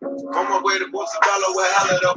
On my way to Portobello with hella though.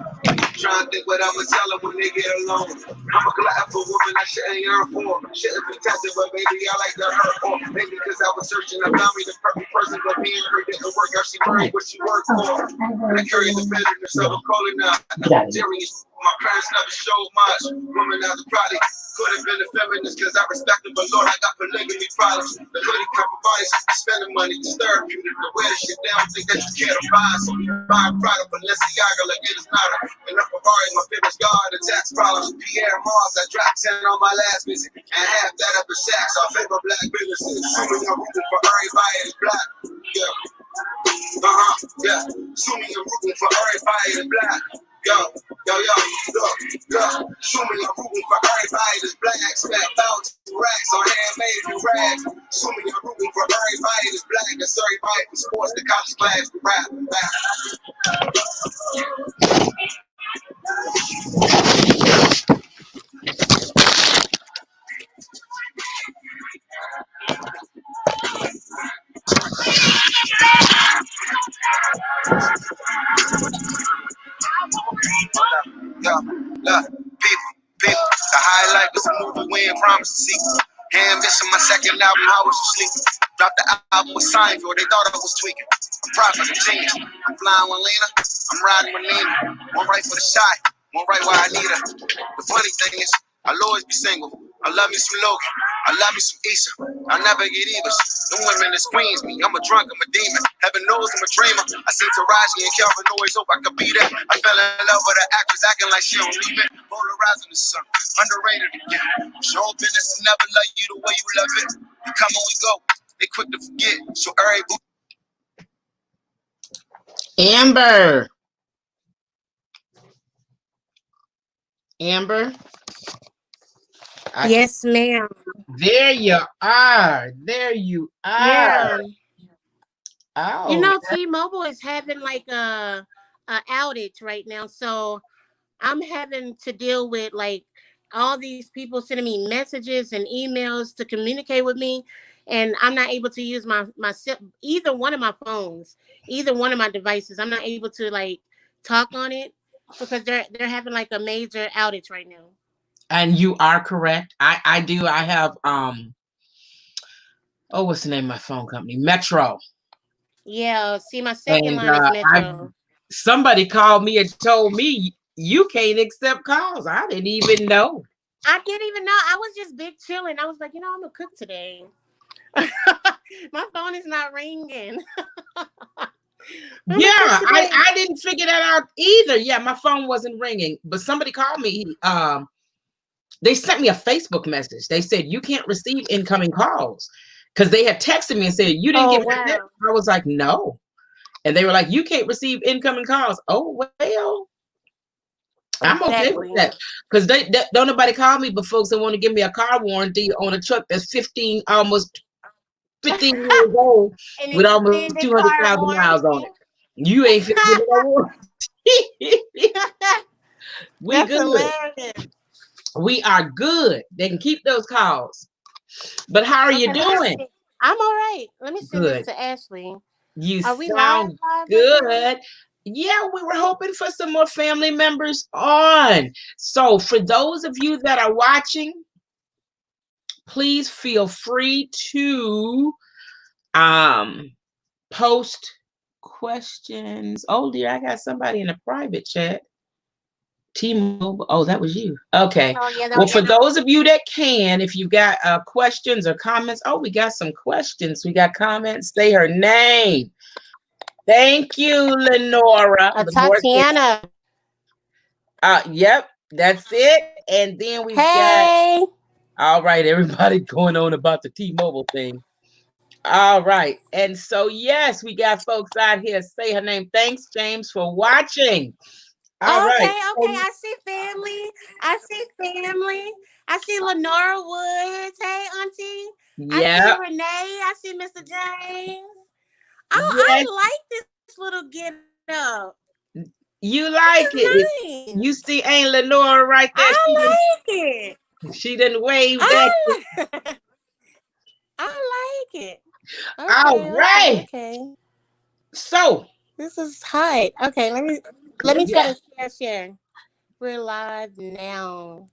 Trying to think what I'ma tell them when they get alone. I'm a glad for woman I shouldn't yearn for. Shouldn't be tested, but baby, I like to hurt for. Maybe because I was searching, I found me the perfect person, but me and her didn't work out. She worried what she worked for. I carry the bitterness of a calling out. Serious. My parents never showed much. Woman as a product. Could have been a feminist because I respect them, but Lord, I got polygamy problems. The hoodie compromise, spending money, it's therapeutic. The wear shit down, think that you can't buy. So you buy a product, Balenciaga, like it is not enough Ferrari, my fitness guard, the tax problems. Pierre Mars, I dropped 10 on my last visit, and half that up a Saks. I favor black businesses. Assuming I'm rooting for everybody that's black. Yeah. Yeah. Assuming I'm rooting for everybody that's black. Yo, look, show me I'm rooting for everybody that's black. Spent about 2 racks on handmade new rags. Show me I'm rooting for everybody that's black. That's everybody from sports to college class to rap. People, the highlight was a movie we ain't promised to see. Hand missing my second album, I was asleep. Dropped the album with Seinfeld, they thought I was tweaking. I'm proud of the genius. I'm flying with Lena, I'm riding with Nina. One right for the shot, one right where I need her. The funny thing is, I'll always be single. I love me some Logan, I love me some Issa. I'll never get Evas. Them women that squeeze me, I'm a drunk, I'm a demon. Heaven knows I'm a dreamer. I seen Taraji and Kelvin always hope I could be there. I fell in love with an actress acting like she don't leave it. Polarizing the sun, underrated again. Show business and never love you the way you love it. We come and we go, they quick to forget. So Amber. Yes, ma'am. There you are. There you are. Yeah. Oh, you know, T-Mobile is having like a outage right now, so I'm having to deal with like all these people sending me messages and emails to communicate with me, and I'm not able to use my either one of my phones, either one of my devices. I'm not able to like talk on it because they're having like a major outage right now. And you are correct. I have what's the name of my phone company? Metro. Yeah, see, my second line is Metro. Somebody called me and told me you can't accept calls. I didn't even know. I didn't even know. I was just big chilling. I was like, I'm gonna cook today. My phone is not ringing. Yeah, I didn't figure that out either. Yeah, my phone wasn't ringing, but somebody called me. They sent me a Facebook message. They said you can't receive incoming calls because they had texted me and said you didn't get my text. I was like, no, and they were like, you can't receive incoming calls. Oh well, I'm okay with that because they don't nobody call me, but folks that want to give me a car warranty on a truck that's almost 15 years old with almost 200,000 miles on it. You ain't fit to no warranty. We good. Hilarious. We are good. They can keep those calls. But how are you doing? I'm all right. Let me send this to Ashley. You sound good. Yeah, we were hoping for some more family members on. So for those of you that are watching, please feel free to post questions. Oh dear, I got somebody in a private chat. T-Mobile. Oh, that was you. Okay. Oh, yeah, well, for those of you that can, if you've got questions or comments. Oh, we got some questions. We got comments. Say her name. Thank you, Lenora. Tatiana. Yep, that's it. And then we got. All right, everybody going on about the T-Mobile thing. All right. And so, yes, we got folks out here. Say her name. Thanks, James, for watching. All right. Okay. I see family. I see Lenora Woods. Hey, Auntie. Yeah. I see Renee. I see Mr. James. Oh, yes. I like this little get up. You like it. Nice. You see Aunt Lenora right there. I like it. She didn't wave back. I like it. All Okay, right. okay. So, This is hot. Okay, let me try to share. We're live now.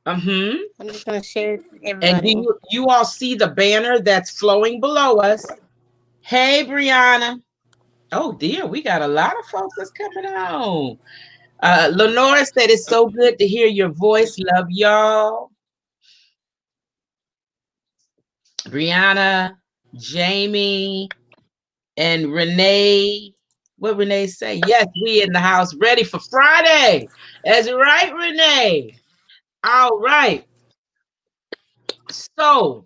mm-hmm. I'm just gonna share it to And everybody. do you all see the banner that's flowing below us? Hey, Brianna. Oh dear, we got a lot of folks that's coming on. Lenora said it's so good to hear your voice. Love y'all. Brianna, Jamie, and Renee. What Renee say? Yes, we in the house ready for Friday. That's right, Renee. All right. So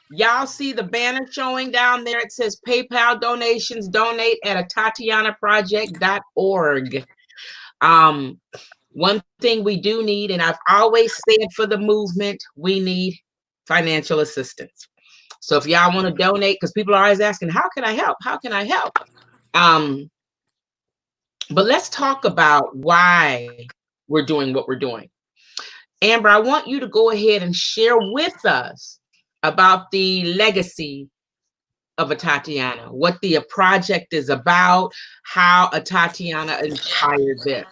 y'all see the banner showing down there. It says PayPal donations, donate at atatianaproject.org. One thing we do need, and I've always said for the movement, we need financial assistance. So if y'all want to donate, because people are always asking, how can I help? How can I help? But let's talk about why we're doing what we're doing. Amber, I want you to go ahead and share with us about the legacy of Atatiana, what the project is about, how Atatiana inspired this.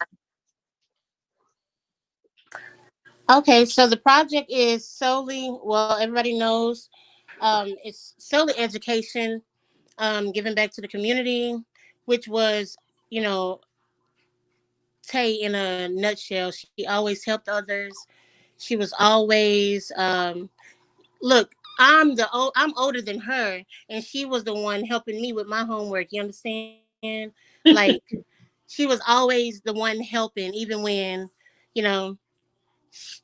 Okay, so the project is solely, well, everybody knows, it's solely education, giving back to the community, which was, you know, Tay in a nutshell. She always helped others. She was always, look, I'm older than her, and she was the one helping me with my homework. You understand? Like, she was always the one helping, even when, you know,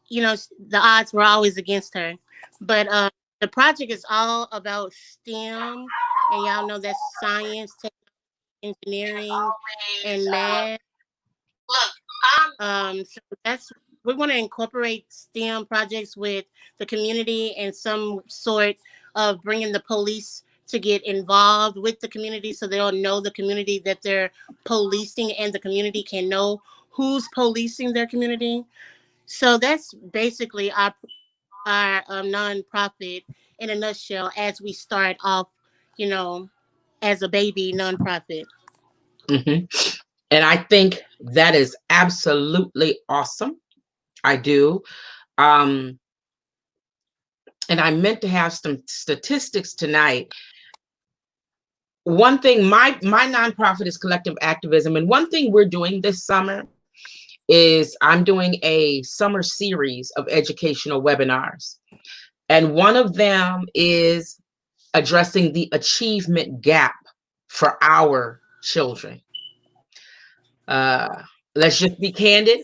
the odds were always against her. But the project is all about STEM, and y'all know that's science, engineering, and math. So that's we want to incorporate STEM projects with the community and some sort of bringing the police to get involved with the community, so they'll know the community that they're policing, and the community can know who's policing their community. So that's basically our nonprofit in a nutshell. As we start off, you know, as a baby nonprofit. Mm-hmm. And I think that is absolutely awesome. I do. And I meant to have some statistics tonight. One thing, my nonprofit is Collective Activism, and one thing we're doing this summer is I'm doing a summer series of educational webinars. And one of them is addressing the achievement gap for our children. Let's just be candid.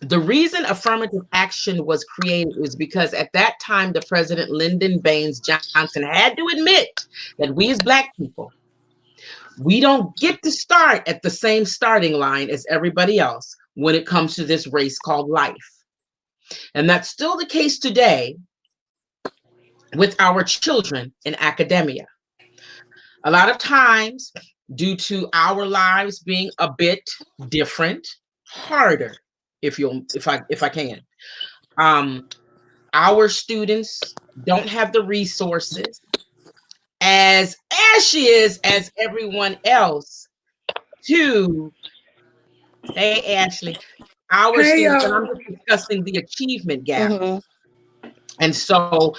The reason affirmative action was created was because at that time, the President Lyndon Baines Johnson had to admit that we as Black people, we don't get to start at the same starting line as everybody else when it comes to this race called life. And that's still the case today with our children in academia. A lot of times, due to our lives being a bit different, harder, if I can. Our students don't have the resources as ashes as everyone else to, hey Ashley, our students, and I'm just discussing the achievement gap. Mm-hmm. And so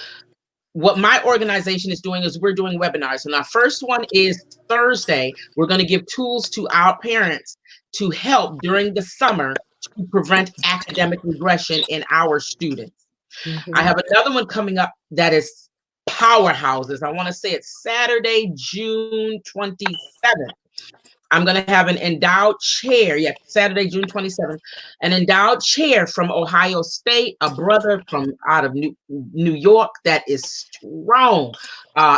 what my organization is doing is we're doing webinars. And our first one is Thursday. We're going to give tools to our parents to help during the summer to prevent academic regression in our students. Mm-hmm. I have another one coming up that is powerhouses. I want to say it's Saturday, June 27th. I'm going to have an endowed chair. Yeah, Saturday, June 27th. An endowed chair from Ohio State, a brother from out of New York that is strong.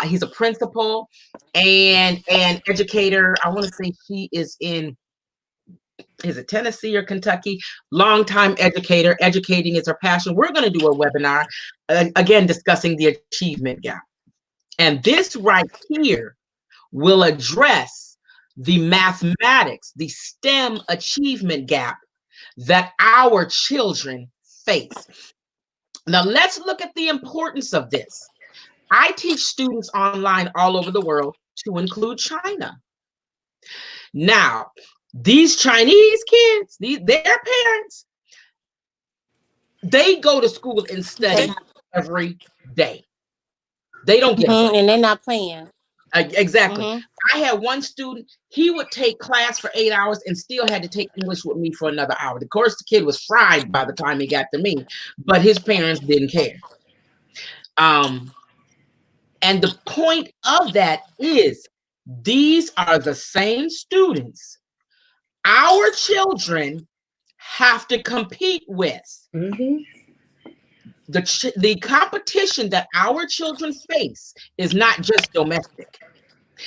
He's a principal and an educator. I want to say he is in, is it Tennessee or Kentucky? Longtime educator. Educating is her passion. We're going to do a webinar, again, discussing the achievement gap. And this right here will address the mathematics, the STEM achievement gap that our children face. Now, let's look at the importance of this. I teach students online all over the world, to include China. Now, these Chinese kids, their parents, they go to school and study every day. They don't get a break. And they're not playing. Exactly. I had one student, he would take class for 8 hours and still had to take English with me for another hour. Of course, the kid was fried by the time he got to me, but his parents didn't care. And the point of that is, these are the same students our children have to compete with. The competition that our children face is not just domestic,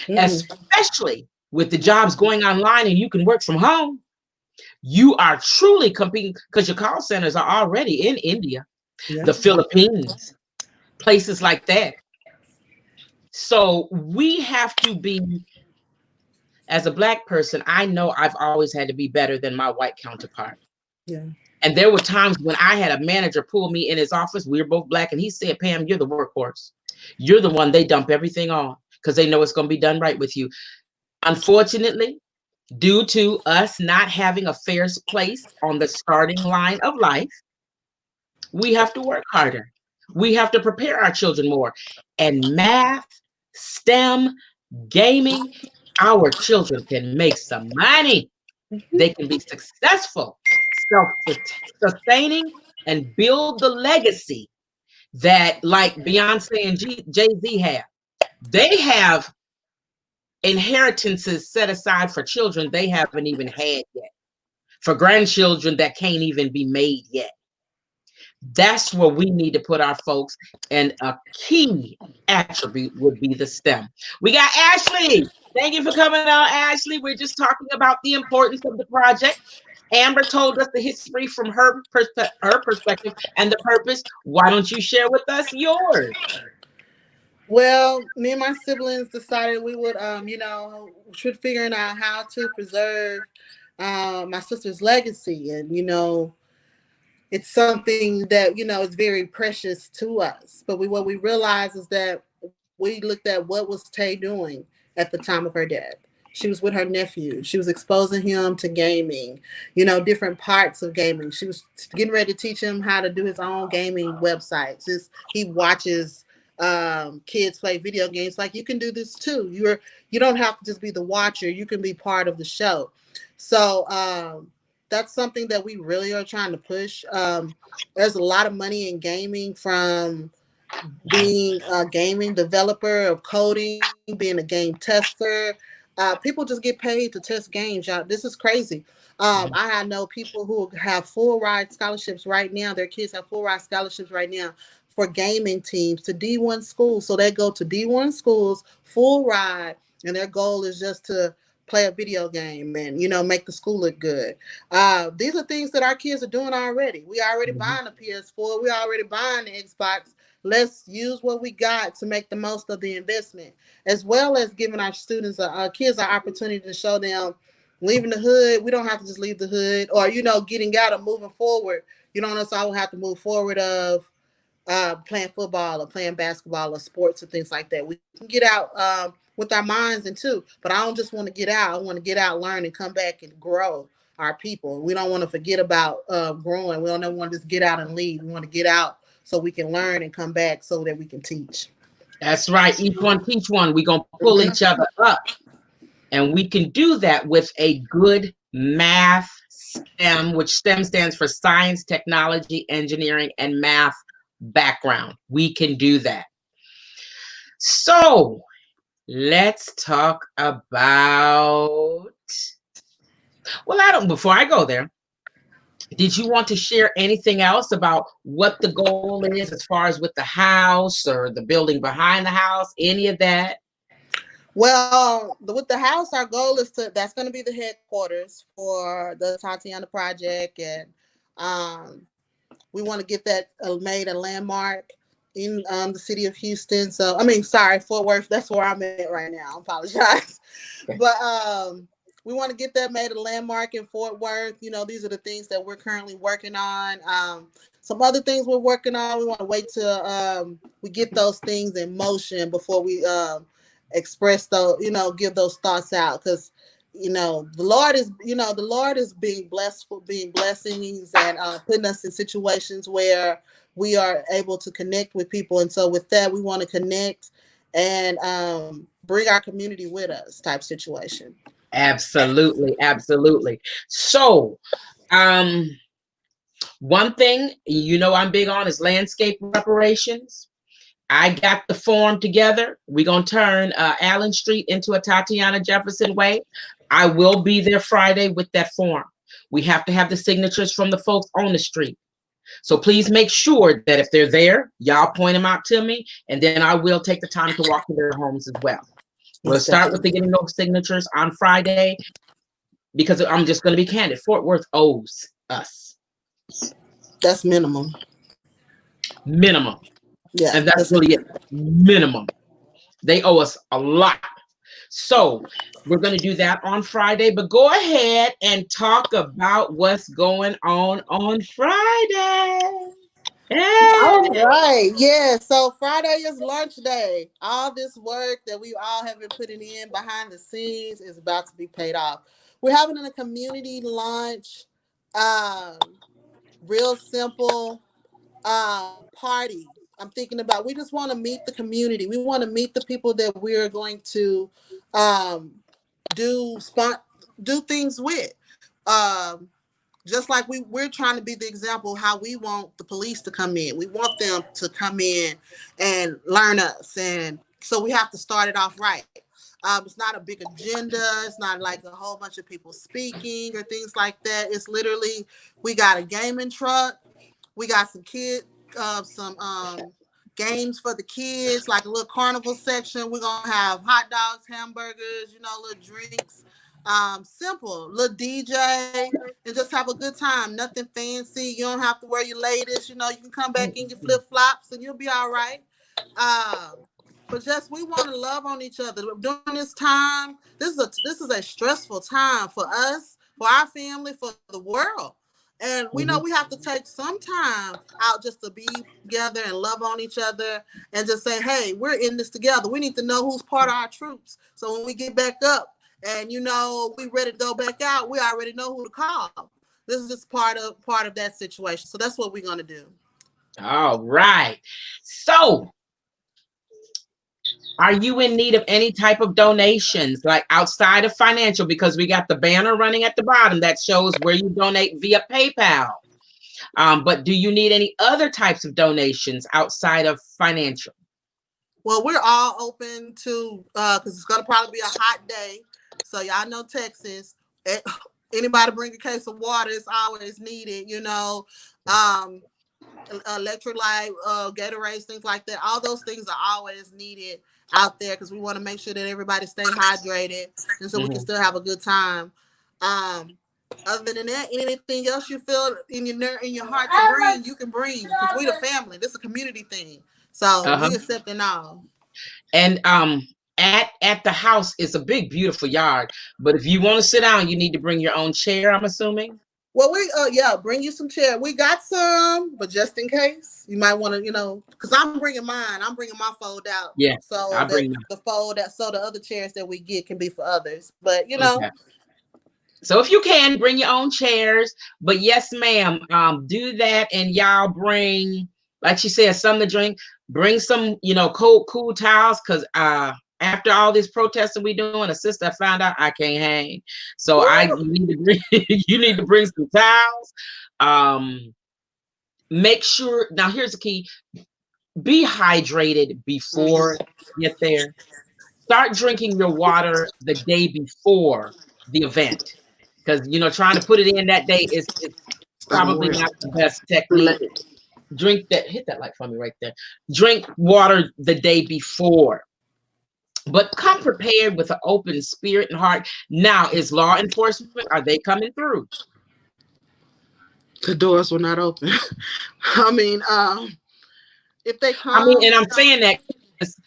especially with the jobs going online and you can work from home. You are truly competing, because your call centers are already in India, the Philippines, places like that. So we have to be, as a Black person, I know I've always had to be better than my white counterpart. And there were times when I had a manager pull me in his office. We were both Black, and he said, "Pam, you're the workhorse. You're the one they dump everything on because they know it's going to be done right with you." Unfortunately, due to us not having a fair place on the starting line of life, we have to work harder. We have to prepare our children more. And math, STEM, gaming, our children can make some money. They can be successful, self-sustaining, and build the legacy that, like Beyonce and Jay-Z have. They have inheritances set aside for children they haven't even had yet, for grandchildren that can't even be made yet. That's where we need to put our folks, and a key attribute would be the STEM. We got Ashley. Thank you for coming on, Ashley. We're just talking about the importance of the project. Amber told us the history from her perspective and the purpose. Why don't you share with us yours? Well, me and my siblings decided we would, should figuring out how to preserve my sister's legacy. And, it's something that, is very precious to us. But what we realized is that we looked at what was Tay doing at the time of her death. She was with her nephew. She was exposing him to gaming, different parts of gaming. She was getting ready to teach him how to do his own gaming websites. He watches kids play video games. Like, you can do this too. You don't have to just be the watcher. You can be part of the show. So that's something that we really are trying to push. There's a lot of money in gaming, from being a gaming developer, of coding, being a game tester. People just get paid to test games, y'all. This is crazy. I know people who have full ride scholarships right now. Their kids have full ride scholarships right now for gaming teams to D1 schools. So they go to D1 schools, full ride, and their goal is just to play a video game and, make the school look good. These are things that our kids are doing already. We already buying a PS4. We already buying the Xbox. Let's use what we got to make the most of the investment, as well as giving our students, our kids, an opportunity to show them leaving the hood. We don't have to just leave the hood, or, getting out and moving forward. You don't necessarily have to move forward of playing football or playing basketball or sports and things like that. We can get out with our minds and too, but I don't just want to get out. I want to get out, learn, and come back and grow our people. We don't want to forget about growing. We don't want to just get out and leave. We want to get out so we can learn and come back so that we can teach. That's right. Each one teach one. We're going to pull each other up. And we can do that with a good math STEM, which STEM stands for science, technology, engineering, and math background. We can do that. So let's talk about, before I go there, did you want to share anything else about what the goal is as far as with the house or the building behind the house, any of that? Well, with the house, our goal is that's going to be the headquarters for the Atatiana Project. And we want to get that made a landmark. in the city of Houston. So I mean, sorry, Fort Worth. That's where I'm at right now. I apologize, but we want to get that made a landmark in Fort Worth. You know, these are the things that we're currently working on. Some other things we're working on. We want to wait till we get those things in motion before we express those. You know, give those thoughts out because. You know, the Lord is, the Lord is being blessed for being blessings and putting us in situations where we are able to connect with people. And so with that, we want to connect and bring our community with us type situation. Absolutely, absolutely. So, one thing I'm big on is landscape reparations. I got the form together. We're going to turn Allen Street into a Tatiana Jefferson Way. I will be there Friday with that form. We have to have the signatures from the folks on the street. So please make sure that if they're there, y'all point them out to me, and then I will take the time to walk to their homes as well. We'll start with getting those signatures on Friday because I'm just going to be candid. Fort Worth owes us. That's minimum. Minimum. Yeah. And that's really it. Minimum. They owe us a lot. So we're going to do that on Friday, but go ahead and talk about what's going on Friday. Hey. All right. Yeah. So Friday is lunch day. All this work that we all have been putting in behind the scenes is about to be paid off. We're having a community lunch, real simple party. I'm thinking about we just want to meet the community. We want to meet the people that we're going to do things with. Just like we're trying to be the example of how we want the police to come in. We want them to come in and learn us. And so we have to start it off right. It's not a big agenda. It's not like a whole bunch of people speaking or things like that. It's literally, we got a gaming truck. We got some games for the kids, like a little carnival section. We're going to have hot dogs, hamburgers, little drinks. Simple, little DJ, and just have a good time. Nothing fancy. You don't have to wear your latest. You can come back in your flip flops and you'll be all right. But just we want to love on each other during this time. This is a stressful time for us, for our family, for the world. And we know we have to take some time out just to be together and love on each other and just say, hey, we're in this together. We need to know who's part of our troops. So when we get back up and we ready to go back out, we already know who to call. This is just part of that situation. So that's what we're gonna do. All right. So are you in need of any type of donations, like outside of financial? Because we got the banner running at the bottom that shows where you donate via PayPal. But do you need any other types of donations outside of financial? Well, we're all open to, because it's going to probably be a hot day. So y'all know Texas. Anybody bring a case of water is always needed, electrolyte, Gatorades, things like that. All those things are always needed out there because we want to make sure that everybody stay hydrated and so we can still have a good time. Other than that, anything else you feel in your heart to bring, you can bring because we the family. This is a community thing, so we accepting all. And at the house is a big, beautiful yard. But if you want to sit down, you need to bring your own chair. I'm assuming. Well, bring you some chair. We got some, but just in case, you might want to, because I'm bringing mine. I'm bringing my fold out. Yeah. So the fold out, so the other chairs that we get can be for others. But Okay. So if you can, bring your own chairs. But yes, ma'am, do that, and y'all bring, like she said, something to drink. Bring some, cool towels, because after all this protesting we doing, a sister found out I can't hang. So you need to bring some towels. Make sure, now here's the key, be hydrated before you get there. Start drinking your water the day before the event. Because, trying to put it in that day is probably not the best technique. Hit that like for me right there. Drink water the day before. But come prepared with an open spirit and heart. Now, is law enforcement, are they coming through? The doors were not open. I mean, If they I mean, come, and I'm saying that because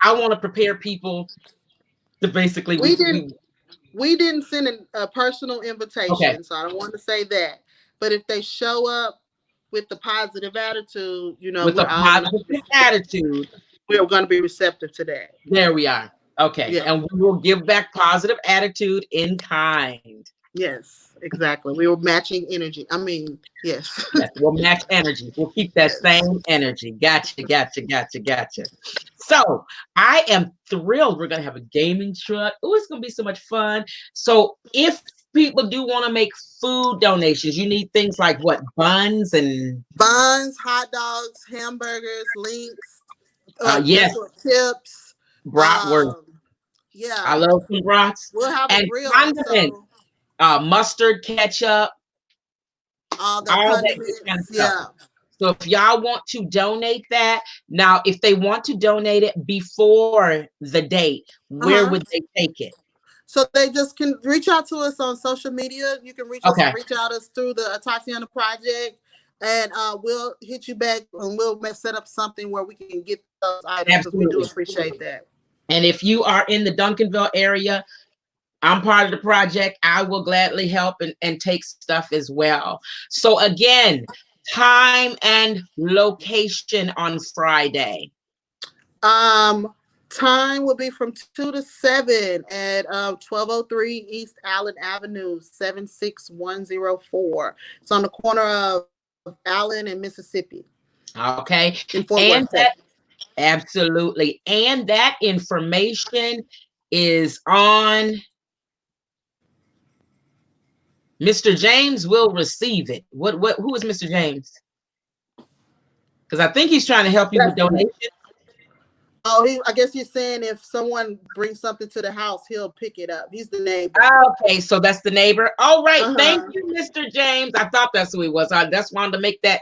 I want to prepare people to basically we didn't send a personal okay, invitation, so I don't want to say that. But if they show up with the positive attitude, you know, with a positive attitude. we're going to be receptive to that. There we are. Okay, Yeah. and we will give back positive attitude in kind. Yes, exactly. We were matching energy. I mean, yes. Yes, we'll match energy. We'll keep that Yes. same energy. Gotcha. So I am thrilled. We're gonna have a gaming truck. Oh, it's gonna be so much fun. So if people do want to make food donations, you need things like what? Buns and Hot dogs, hamburgers, links, yes, chips. bratwurst. I Yeah. love some brats We'll have a and grill, condiments, so mustard, ketchup, all the all that good kind of condiments. stuff. Yeah. So if y'all want to donate that, now if they want to donate it before the date, where would they take it? So they just can reach out to us on social media. You can reach Okay. out us through the Atatiana Project, and we'll hit you back and we'll set up something where we can get those items. We do appreciate that. And if you are in the Duncanville area, I'm part of the project. I will gladly help and take stuff as well. So again, time and location on Friday. Time will be from 2 to 7 at 1203 East Allen Avenue, 76104. It's on the corner of Allen and Mississippi. Okay. And that, absolutely. And that information is on. Mr. James will receive it. Who is Mr. James? Because I think he's trying to help you with donations. Oh, I guess you're saying if someone brings something to the house, he'll pick it up. He's the neighbor. Okay, so that's the neighbor. All right, thank you, Mr. James. I thought that's who he was. I just wanted to make that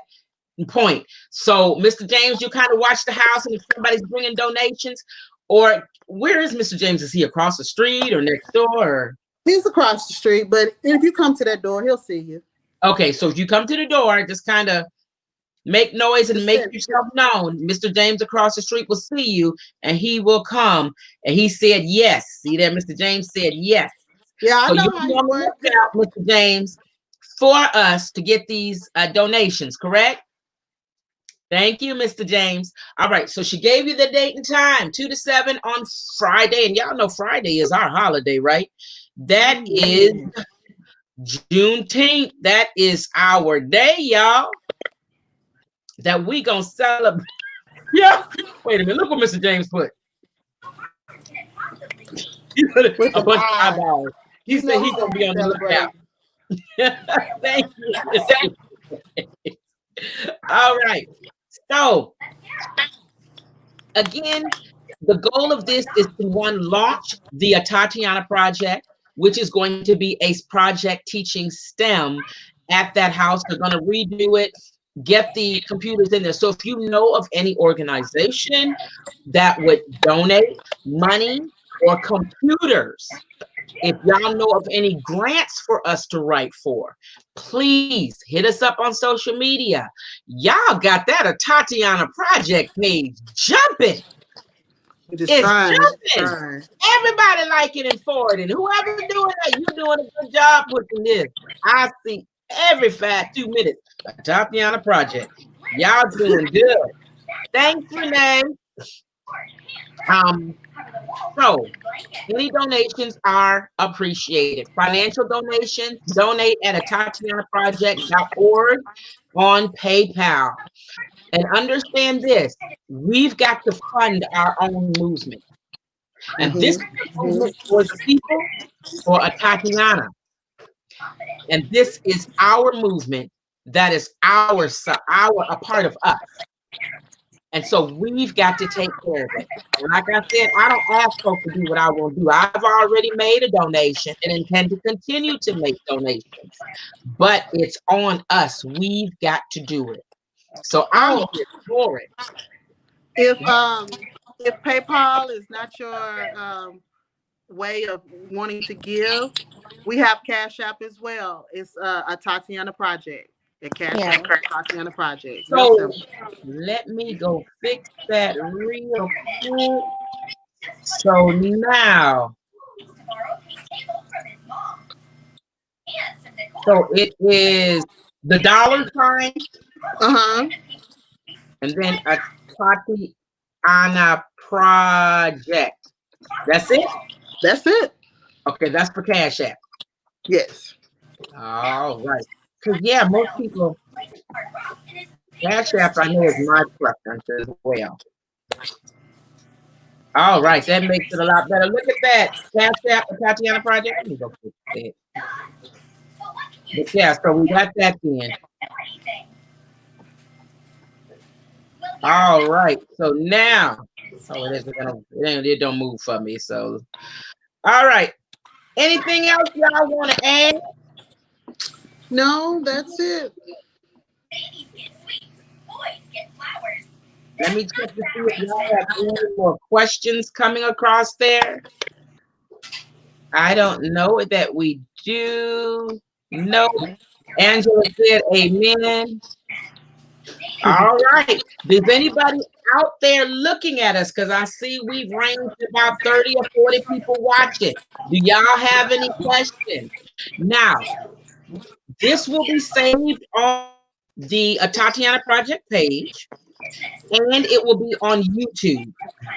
point. So, Mr. James, you kind of watch the house, and if somebody's bringing donations, or where is Mr. James? Is he across the street or next door? Or? He's across the street, but if you come to that door, he'll see you. Okay, so if you come to the door, just kind of make noise and make yourself known. Mr. James across the street will see you and he will come. And he said yes. See there, Mr. James said yes. Yeah, I so know you how can you work out, Mr. James, for us to get these donations, correct? Thank you, Mr. James. All right, so she gave you the date and time, 2 to 7 on Friday. And y'all know Friday is our holiday, right? That is Juneteenth. That is our day, y'all. That we gonna celebrate. Yeah. Wait a minute. Look what Mr. James put. He put a bunch of eyeballs. He said he's gonna be on the lookout. Thank you. All right. So again, the goal of this is to launch the Atatiana Project, which is going to be a project teaching STEM at that house. They're going to redo it, get the computers in there. So if you know of any organization that would donate money or computers, if y'all know of any grants for us to write for, please hit us up on social media. Y'all got that Atatiana Project page jumping. It's jumping. Everybody liking and forwarding. Whoever's doing that, you're doing a good job pushing this. I see every 2 minutes. Atatiana Project. Y'all doing good. Thanks, Renee. So any donations are appreciated. Financial donations, donate at AtatianaProject.org on PayPal. And understand this, we've got to fund our own movement. And this movement for the people, for Atatiana. And this is our movement that is a part of us. And so we've got to take care of it. And like I said, I don't ask folks to do what I want to do. I've already made a donation and intend to continue to make donations. But it's on us. We've got to do it. So I'm here for it. If PayPal is not your way of wanting to give, we have Cash App as well. It's Atatiana Project. And Cash Yeah. App Atatiana Project. Real So simple. let me go fix that real quick. So now, so it is the $ Uh-huh. and then a Tatiana Project. That's it? That's it. Okay, that's for Cash App. Yes. All right. Because, yeah, most people, Cash App, I know, is my preference as well. All right, that makes it a lot better. Look at that. Cash App, the Tatiana Project. Let me go fix it. But yeah, so we got that then. All right. So now, oh, it don't move for me. So, all right. Anything else y'all want to add? No, that's it. Let me check to see if y'all have any more questions coming across there. I don't know that we do. No. Angela said amen. All right. Does anybody out there looking at us? Because I see we've ranged about 30 or 40 people watching. Do y'all have any questions? Now, this will be saved on the Atatiana Project page, and it will be on YouTube.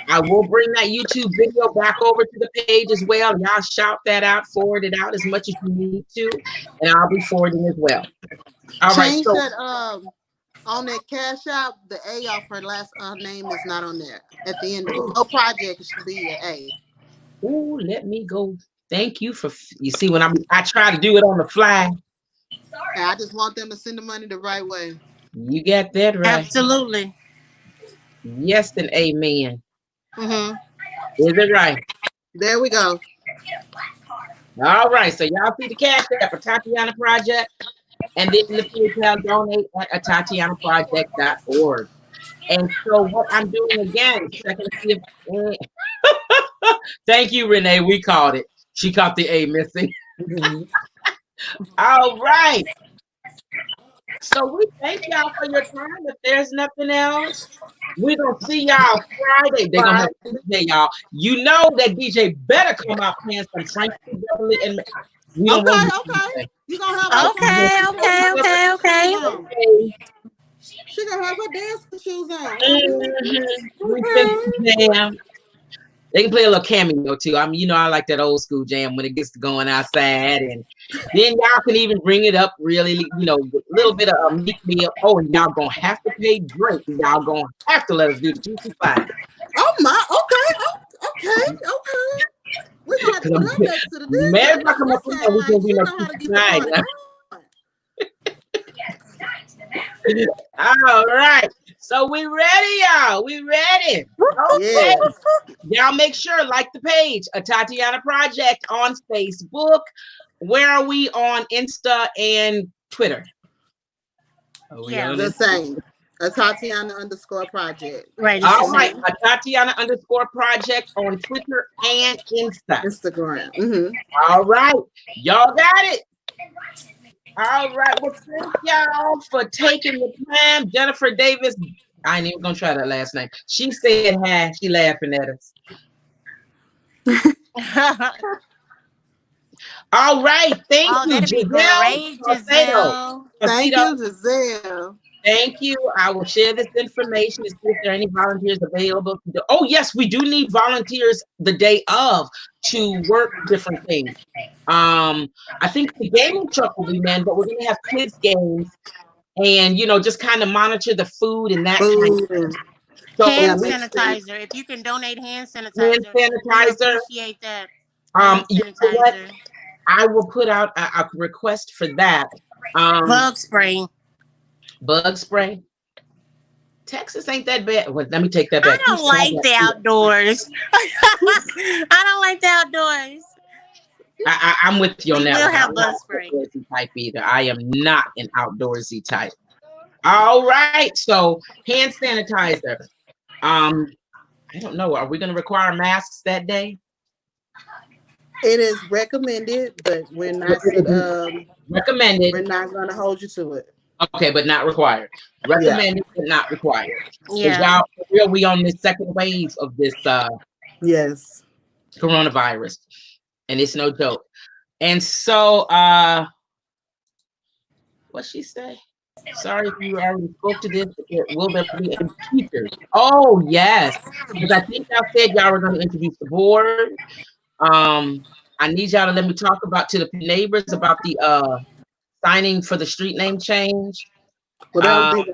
I will bring that YouTube video back over to the page as well. Y'all shout that out, forward it out as much as you need to, and I'll be forwarding as well. All right. Change So that on that Cash App, the A off her last name is not on there. At the end of it. No project, it should be an A. ooh, let me go. Thank you for you see when I try to do it on the fly. And I just want them to send the money the right way. You got that right. Absolutely. Yes and amen. Mm-hmm. Is it right? There we go. All right. So y'all see the Cash App for Tatiana Project, and then the PayPal donate at AtatianaProject.org. And so what I'm doing again, checking to see if thank you, Renee. We called it. She caught the A missing. All right. So we thank y'all for your time. If there's nothing else, we're gonna see y'all Friday. They're gonna have a DJ, y'all. You know that DJ better come out playing some Frankie Beverly and we don't Okay, want okay. You gonna have Okay. She gonna have her dancing shoes on. We can jam. They can play a little cameo too. I mean, you know, I like that old school jam when it gets to going outside, and then y'all can even bring it up really, you know, a little bit of a meat meal. Oh, and y'all gonna have to pay drink. Y'all gonna have to let us do the juicy pie. Oh my, okay. We're gonna have to put her next to the DJ. Man, if I come up with that, we can be no tonight. All right. So we ready, y'all. We ready. Okay. Yes. Y'all make sure, like the page, Atatiana Project on Facebook. Where are we on Insta and Twitter? Yeah, the same. Atatiana_project. right. All right, Atatiana_project on Twitter and Instagram. Mm-hmm. All right, y'all got it. All right, well, thank y'all for taking the time. Jennifer Davis, I ain't even gonna try that last name. She said hi. She laughing at us. All right, thank you, that'd be great, Giselle. Thank you, Giselle. Thank you. I will share this information to see if there are any volunteers available. Oh, yes, we do need volunteers the day of to work different things. I think the gaming truck will be manned, but we're going to have kids games and, you know, just kind of monitor the food and that kind of thing. So hand sanitizer. If you can donate hand sanitizer, we appreciate that. You know what? I will put out a request for that. Bug spray. Bug spray. Texas ain't that bad. Well, let me take that back. I don't like the outdoors. I don't like the outdoors. I'm with you on that. We'll have bug spray. Type either. I am not an outdoorsy type. All right. So hand sanitizer. I don't know. Are we going to require masks that day? It is recommended, but we're not recommended. We're not going to hold you to it. Okay, but not required. Recommended, but not required. Yeah. Y'all, for real, we on this second wave of this Yes. coronavirus, and it's no joke. And so, what she say? Sorry if you already spoke to this. Will there be any teachers? Oh yes, because I think y'all said y'all were going to introduce the board. I need y'all to let me talk about to the neighbors about the signing for the street name change. Well, that would be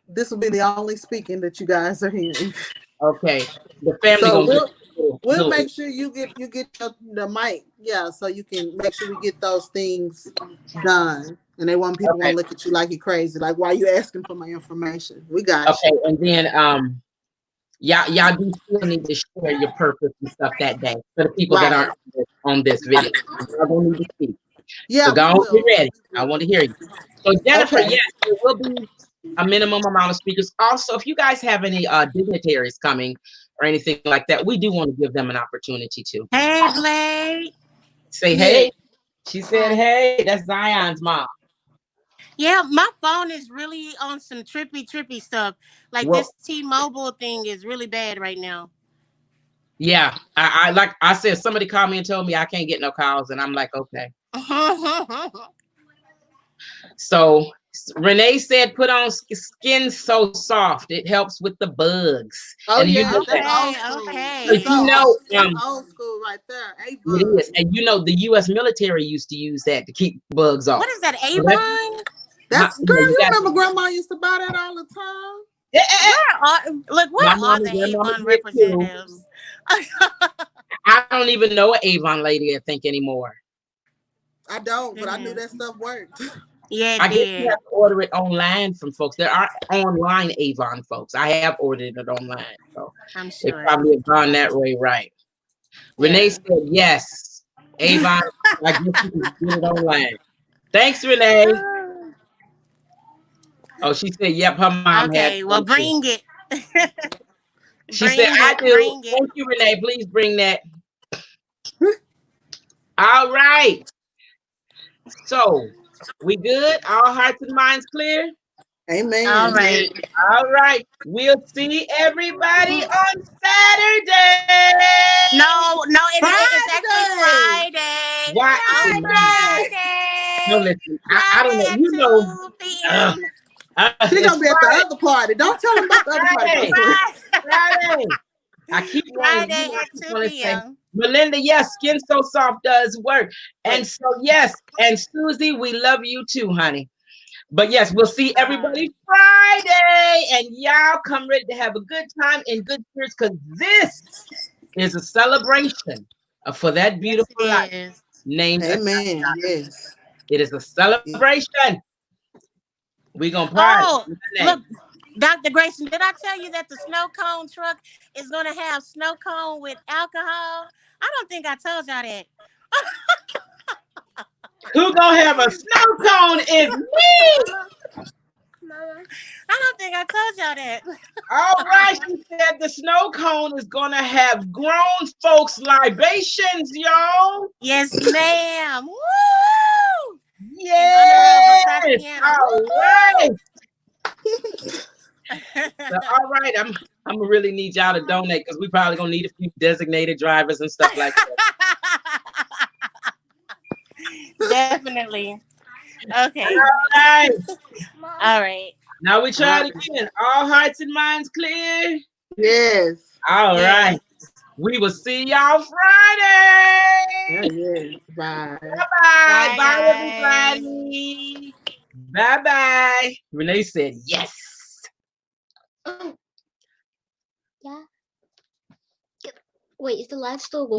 this will be the only speaking that you guys are hearing. Okay, the family So gonna we'll make sure you get the mic, yeah, so you can make sure we get those things done. And they want people gonna look at you like you're crazy, like why you asking for my information? We got you. And then y'all do still need to share your purpose and stuff that day for the people that aren't on this video. Y'all gonna need to speak. Yeah, so go be ready. I want to hear you. So Jennifer, yes, there will be a minimum amount of speakers. Also, if you guys have any dignitaries coming or anything like that, we do want to give them an opportunity to. Hey, Blake. Say hey. She said hey. That's Zion's mom. Yeah, my phone is really on some trippy stuff. Like this T-Mobile thing is really bad right now. Yeah, I like I said, somebody called me and told me I can't get no calls, and I'm like, okay. So Renee said, put on Skin So Soft. It helps with the bugs. Oh, and yeah, that's okay. So you know, that's old school right there. Avon. It is. And you know, the U.S. military used to use that to keep bugs off. What is that, Avon? That's girl, you remember Grandma used to buy that all the time? Where are the Avon representatives? I don't even know an Avon lady, I think, anymore. I don't, but I knew that stuff worked. Yeah, I guess you have to order it online from folks. There are online Avon folks. I have ordered it online, so I'm sure it probably have gone that way, right? Yeah. Renee said yes. Avon, I guess you can get it online. Thanks, Renee. Oh, she said, yep, her mom had. Okay, well, bring it. She said, I do. Thank you, Renee. Please bring that. All right. So, we good? All hearts and minds clear? Amen. All right. All right. We'll see everybody on Saturday. No, it's actually Friday. Why? Friday. No, listen. I don't know. You know. She's gonna be at the other party. Don't tell them about the other party. Friday. I keep Friday at 2 p.m. Melinda, yes, Skin So Soft does work. And so, yes, and Susie, we love you too, honey. But yes, we'll see everybody Friday. And y'all come ready to have a good time in good spirits, because this is a celebration for that beautiful life named Amen. Yes. It is a celebration. We're going to party. Oh, look, Dr. Grayson, did I tell you that the snow cone truck is going to have snow cone with alcohol? I don't think I told y'all that. Who going to have a snow cone is me. I don't think I told y'all that. All right, she said the snow cone is going to have grown folks libations, y'all. Yes, ma'am. Woo! Yes. All right. So, all right, I'm gonna really need y'all to donate, because we probably gonna need a few designated drivers and stuff like that. Definitely. Okay. All right. Now we try it again. All hearts and minds clear. Yes. All right. We will see y'all Friday. Yes. Bye. Bye-bye. Bye, everybody. Bye-bye. Renee said yes. Yeah. Wait, is the live still going?